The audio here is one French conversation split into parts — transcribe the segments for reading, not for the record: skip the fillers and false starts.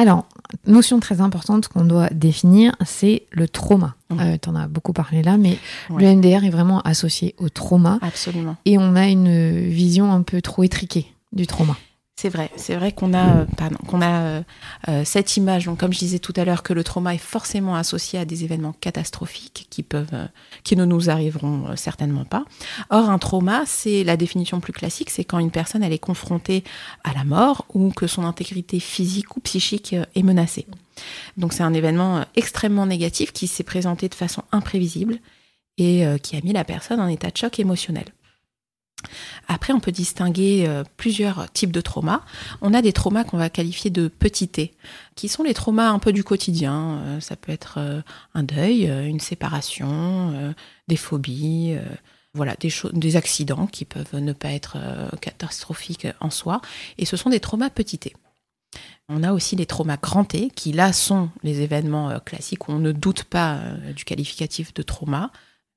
Alors, notion très importante qu'on doit définir, c'est le trauma. Tu en as beaucoup parlé là, mais le MDR est vraiment associé au trauma. Absolument. Et on a une vision un peu trop étriquée du trauma. C'est vrai qu'on a, cette image, donc comme je disais tout à l'heure, que le trauma est forcément associé à des événements catastrophiques qui ne nous arriveront certainement pas. Or, un trauma, c'est la définition plus classique, c'est quand une personne elle est confrontée à la mort ou que son intégrité physique ou psychique est menacée. Donc c'est un événement extrêmement négatif qui s'est présenté de façon imprévisible et qui a mis la personne en état de choc émotionnel. Après, on peut distinguer plusieurs types de traumas. On a des traumas qu'on va qualifier de petits T, qui sont les traumas un peu du quotidien. Ça peut être un deuil, une séparation, des phobies, des accidents qui peuvent ne pas être catastrophiques en soi. Et ce sont des traumas petits T. On a aussi les traumas grands T, qui là sont les événements classiques où on ne doute pas du qualificatif de trauma,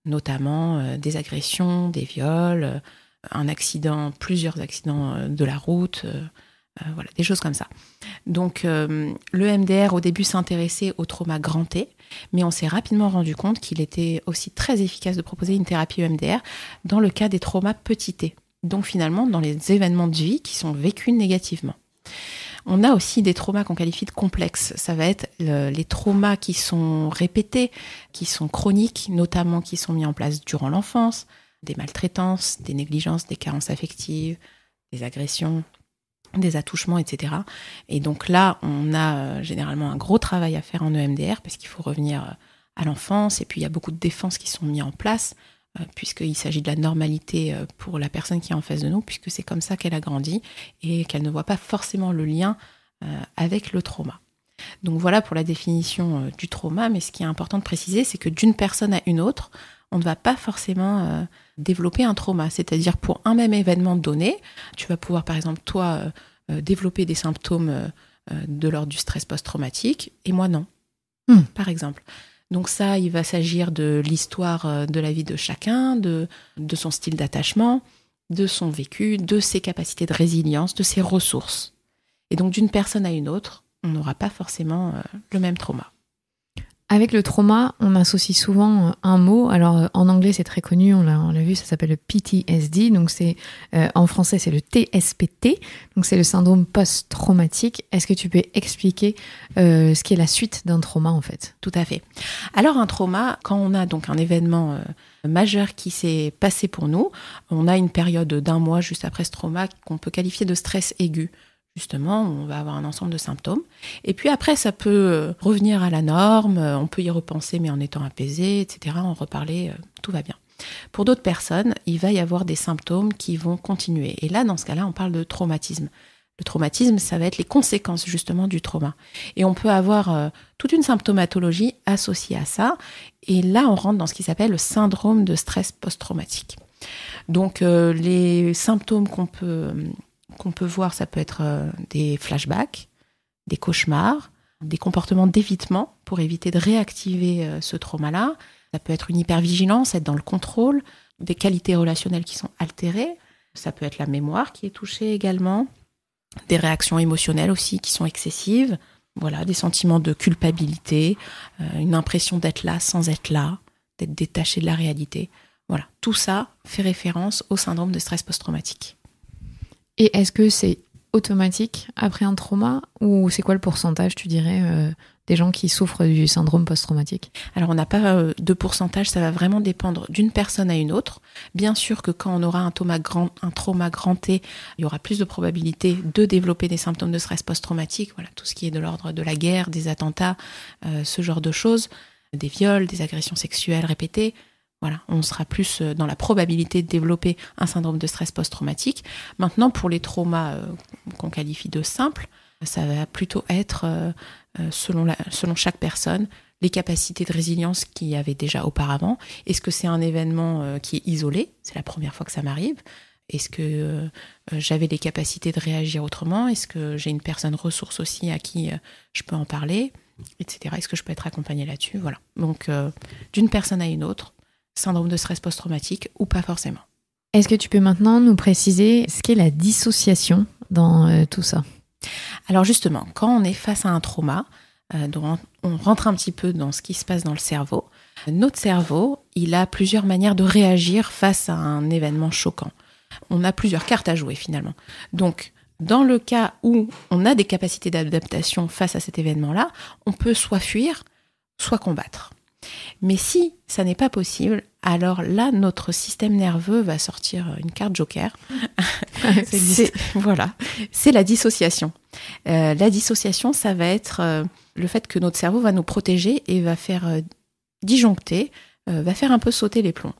notamment des agressions, des viols, un accident, plusieurs accidents de la route, des choses comme ça. Donc le MDR au début s'intéressait au trauma grand T, mais on s'est rapidement rendu compte qu'il était aussi très efficace de proposer une thérapie EMDR dans le cas des traumas petits T, donc finalement dans les événements de vie qui sont vécus négativement. On a aussi des traumas qu'on qualifie de complexes. Ça va être les traumas qui sont répétés, qui sont chroniques, notamment qui sont mis en place durant l'enfance, des maltraitances, des négligences, des carences affectives, des agressions, des attouchements, etc. Et donc là, on a généralement un gros travail à faire en EMDR parce qu'il faut revenir à l'enfance et puis il y a beaucoup de défenses qui sont mises en place puisqu'il s'agit de la normalité pour la personne qui est en face de nous, puisque c'est comme ça qu'elle a grandi et qu'elle ne voit pas forcément le lien avec le trauma. Donc voilà pour la définition du trauma, mais ce qui est important de préciser, c'est que d'une personne à une autre, on ne va pas forcément développer un trauma. C'est-à-dire pour un même événement donné, tu vas pouvoir par exemple toi développer des symptômes de l'ordre du stress post-traumatique et moi non, par exemple. Donc ça, il va s'agir de l'histoire de la vie de chacun, de son style d'attachement, de son vécu, de ses capacités de résilience, de ses ressources. Et donc d'une personne à une autre, on n'aura pas forcément le même trauma. Avec le trauma, on associe souvent un mot. Alors en anglais, c'est très connu, on l'a vu, ça s'appelle le PTSD. Donc en français, c'est le TSPT. Donc c'est le syndrome post-traumatique. Est-ce que tu peux expliquer ce qui est la suite d'un trauma en fait ? Tout à fait. Alors un trauma, quand on a donc un événement majeur qui s'est passé pour nous, on a une période d'1 mois juste après ce trauma qu'on peut qualifier de stress aigu. Justement, on va avoir un ensemble de symptômes. Et puis après, ça peut revenir à la norme, on peut y repenser, mais en étant apaisé, etc., en reparler, tout va bien. Pour d'autres personnes, il va y avoir des symptômes qui vont continuer. Et là, dans ce cas-là, on parle de traumatisme. Le traumatisme, ça va être les conséquences, justement, du trauma. Et on peut avoir toute une symptomatologie associée à ça. Et là, on rentre dans ce qui s'appelle le syndrome de stress post-traumatique. Donc, les symptômes qu'on peut voir, ça peut être des flashbacks, des cauchemars, des comportements d'évitement pour éviter de réactiver ce trauma-là. Ça peut être une hypervigilance, être dans le contrôle, des qualités relationnelles qui sont altérées. Ça peut être la mémoire qui est touchée également, des réactions émotionnelles aussi qui sont excessives. Voilà, des sentiments de culpabilité, une impression d'être là sans être là, d'être détaché de la réalité. Voilà, tout ça fait référence au syndrome de stress post-traumatique. Et est-ce que c'est automatique après un trauma ou c'est quoi le pourcentage, tu dirais, des gens qui souffrent du syndrome post-traumatique ? Alors on n'a pas de pourcentage, ça va vraiment dépendre d'une personne à une autre. Bien sûr que quand on aura un trauma grand T, il y aura plus de probabilité de développer des symptômes de stress post-traumatique, voilà, tout ce qui est de l'ordre de la guerre, des attentats, ce genre de choses, des viols, des agressions sexuelles répétées. Voilà, on sera plus dans la probabilité de développer un syndrome de stress post-traumatique. Maintenant, pour les traumas qu'on qualifie de simples, ça va plutôt être, selon chaque personne, les capacités de résilience qu'il y avait déjà auparavant. Est-ce que c'est un événement qui est isolé ? C'est la première fois que ça m'arrive. Est-ce que j'avais les capacités de réagir autrement ? Est-ce que j'ai une personne ressource aussi à qui je peux en parler ? Etc. Est-ce que je peux être accompagnée là-dessus ? Voilà. Donc, d'une personne à une autre, syndrome de stress post-traumatique ou pas forcément. Est-ce que tu peux maintenant nous préciser ce qu'est la dissociation dans tout ça ? Alors justement, quand on est face à un trauma, donc on rentre un petit peu dans ce qui se passe dans le cerveau. Notre cerveau, il a plusieurs manières de réagir face à un événement choquant. On a plusieurs cartes à jouer finalement. Donc, dans le cas où on a des capacités d'adaptation face à cet événement-là, on peut soit fuir, soit combattre. Mais si ça n'est pas possible, alors là, notre système nerveux va sortir une carte joker. C'est la dissociation. La dissociation, ça va être le fait que notre cerveau va nous protéger et va faire disjoncter, va faire un peu sauter les plombs.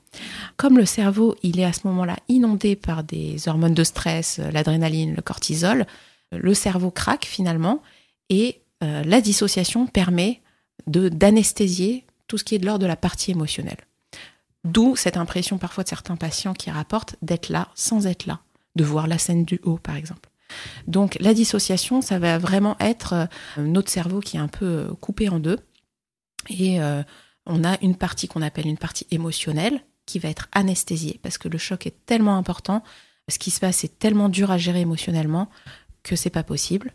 Comme le cerveau, il est à ce moment-là inondé par des hormones de stress, l'adrénaline, le cortisol, le cerveau craque finalement et la dissociation permet d'anesthésier tout ce qui est de l'ordre de la partie émotionnelle. D'où cette impression parfois de certains patients qui rapportent d'être là sans être là, de voir la scène du haut par exemple. Donc la dissociation, ça va vraiment être notre cerveau qui est un peu coupé en deux et on a une partie qu'on appelle une partie émotionnelle qui va être anesthésiée parce que le choc est tellement important, ce qui se passe est tellement dur à gérer émotionnellement que c'est pas possible.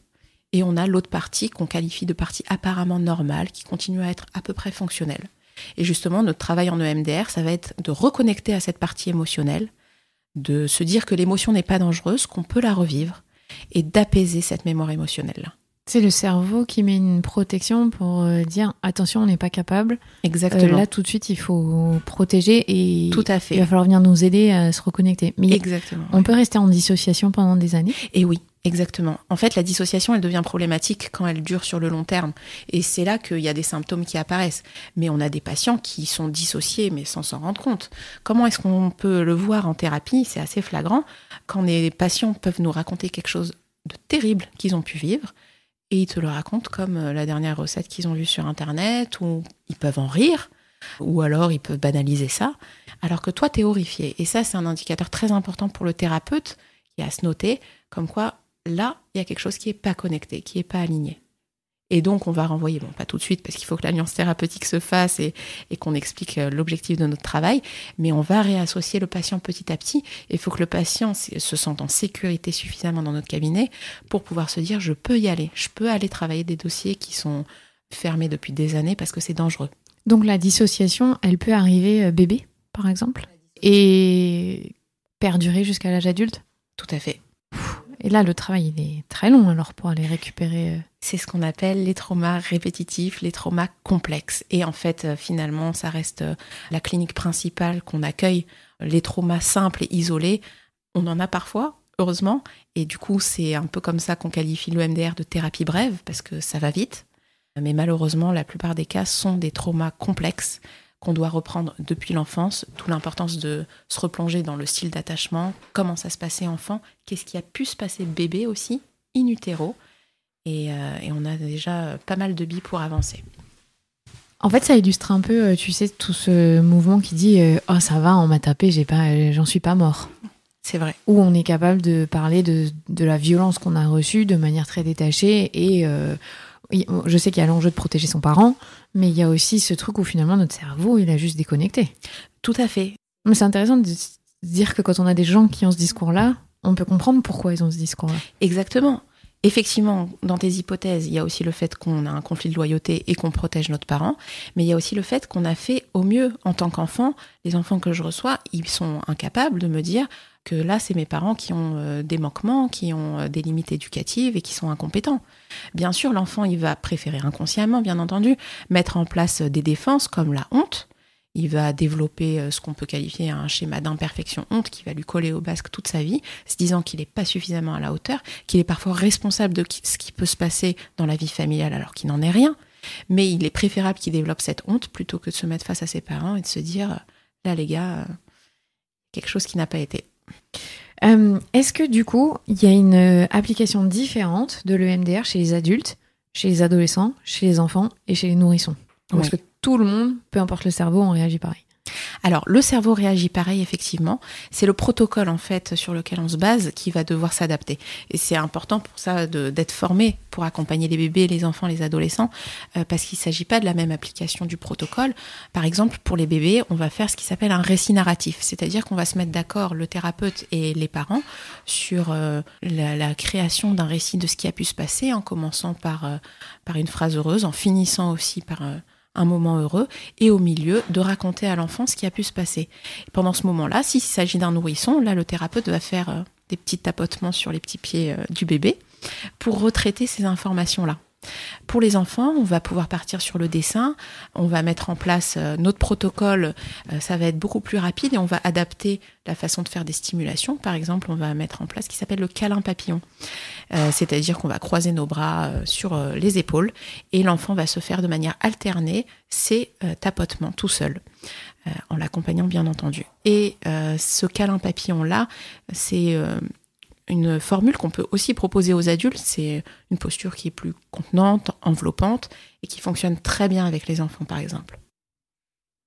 Et on a l'autre partie qu'on qualifie de partie apparemment normale qui continue à être à peu près fonctionnelle. Et justement, notre travail en EMDR, ça va être de reconnecter à cette partie émotionnelle, de se dire que l'émotion n'est pas dangereuse, qu'on peut la revivre et d'apaiser cette mémoire émotionnelle-là. C'est le cerveau qui met une protection pour dire attention, on n'est pas capable. Exactement. Là, tout de suite, il faut protéger et tout à fait. Il va falloir venir nous aider à se reconnecter. Mais exactement. On peut rester en dissociation pendant des années. Et oui, exactement. En fait, la dissociation, elle devient problématique quand elle dure sur le long terme. Et c'est là qu'il y a des symptômes qui apparaissent. Mais on a des patients qui sont dissociés, mais sans s'en rendre compte. Comment est-ce qu'on peut le voir en thérapie ? C'est assez flagrant. Quand les patients peuvent nous raconter quelque chose de terrible qu'ils ont pu vivre, et ils te le racontent comme la dernière recette qu'ils ont vue sur Internet, ou ils peuvent en rire, ou alors ils peuvent banaliser ça, alors que toi, t'es horrifié. Et ça, c'est un indicateur très important pour le thérapeute qui a à se noter, comme quoi, là, il y a quelque chose qui n'est pas connecté, qui n'est pas aligné. Et donc, on va renvoyer, bon, pas tout de suite, parce qu'il faut que l'alliance thérapeutique se fasse et qu'on explique l'objectif de notre travail, mais on va réassocier le patient petit à petit. Il faut que le patient se sente en sécurité suffisamment dans notre cabinet pour pouvoir se dire, je peux y aller, je peux aller travailler des dossiers qui sont fermés depuis des années parce que c'est dangereux. Donc, la dissociation, elle peut arriver bébé, par exemple, et perdurer jusqu'à l'âge adulte ? Tout à fait. Et là, le travail, il est très long alors pour aller récupérer... C'est ce qu'on appelle les traumas répétitifs, les traumas complexes. Et en fait, finalement, ça reste la clinique principale qu'on accueille. Les traumas simples et isolés, on en a parfois, heureusement. Et du coup, c'est un peu comme ça qu'on qualifie l'EMDR de thérapie brève, parce que ça va vite. Mais malheureusement, la plupart des cas sont des traumas complexes qu'on doit reprendre depuis l'enfance, d'où l'importance de se replonger dans le style d'attachement, comment ça se passait enfant, qu'est-ce qui a pu se passer bébé aussi, in utero, et on a déjà pas mal de billes pour avancer. En fait, ça illustre un peu, tu sais, tout ce mouvement qui dit « Oh, ça va, on m'a tapé, j'en suis pas mort ». C'est vrai. Où on est capable de parler de la violence qu'on a reçue de manière très détachée et... je sais qu'il y a l'enjeu de protéger son parent, mais il y a aussi ce truc où finalement notre cerveau, il a juste déconnecté. Tout à fait. Mais c'est intéressant de se dire que quand on a des gens qui ont ce discours-là, on peut comprendre pourquoi ils ont ce discours-là. Exactement. Effectivement, dans tes hypothèses, il y a aussi le fait qu'on a un conflit de loyauté et qu'on protège notre parent, mais il y a aussi le fait qu'on a fait au mieux en tant qu'enfant. Les enfants que je reçois, ils sont incapables de me dire que là, c'est mes parents qui ont des manquements, qui ont des limites éducatives et qui sont incompétents. Bien sûr, l'enfant, il va préférer inconsciemment, bien entendu, mettre en place des défenses comme la honte. Il va développer ce qu'on peut qualifier un schéma d'imperfection honte qui va lui coller au basque toute sa vie, se disant qu'il n'est pas suffisamment à la hauteur, qu'il est parfois responsable de ce qui peut se passer dans la vie familiale alors qu'il n'en est rien. Mais il est préférable qu'il développe cette honte plutôt que de se mettre face à ses parents et de se dire « Là, les gars, quelque chose qui n'a pas été ». Est-ce que du coup, il y a une application différente de l'EMDR chez les adultes, chez les adolescents, chez les enfants et chez les nourrissons ? Ou est-ce que tout le monde, peu importe le cerveau, on réagit pareil ? Alors, le cerveau réagit pareil, effectivement. C'est le protocole, en fait, sur lequel on se base qui va devoir s'adapter. Et c'est important pour ça d'être formé pour accompagner les bébés, les enfants, les adolescents, parce qu'il ne s'agit pas de la même application du protocole. Par exemple, pour les bébés, on va faire ce qui s'appelle un récit narratif. C'est-à-dire qu'on va se mettre d'accord, le thérapeute et les parents, sur la création d'un récit de ce qui a pu se passer, en commençant par une phrase heureuse, en finissant aussi par un moment heureux, et au milieu, de raconter à l'enfant ce qui a pu se passer. Et pendant ce moment-là, s'il s'agit d'un nourrisson, là, le thérapeute va faire des petits tapotements sur les petits pieds du bébé pour retraiter ces informations-là. Pour les enfants, on va pouvoir partir sur le dessin, on va mettre en place notre protocole, ça va être beaucoup plus rapide et on va adapter la façon de faire des stimulations. Par exemple, on va mettre en place ce qui s'appelle le câlin papillon, c'est-à-dire qu'on va croiser nos bras sur les épaules et l'enfant va se faire de manière alternée ces tapotements tout seul, en l'accompagnant bien entendu. Et ce câlin papillon-là, c'est une formule qu'on peut aussi proposer aux adultes, c'est une posture qui est plus contenante, enveloppante et qui fonctionne très bien avec les enfants par exemple.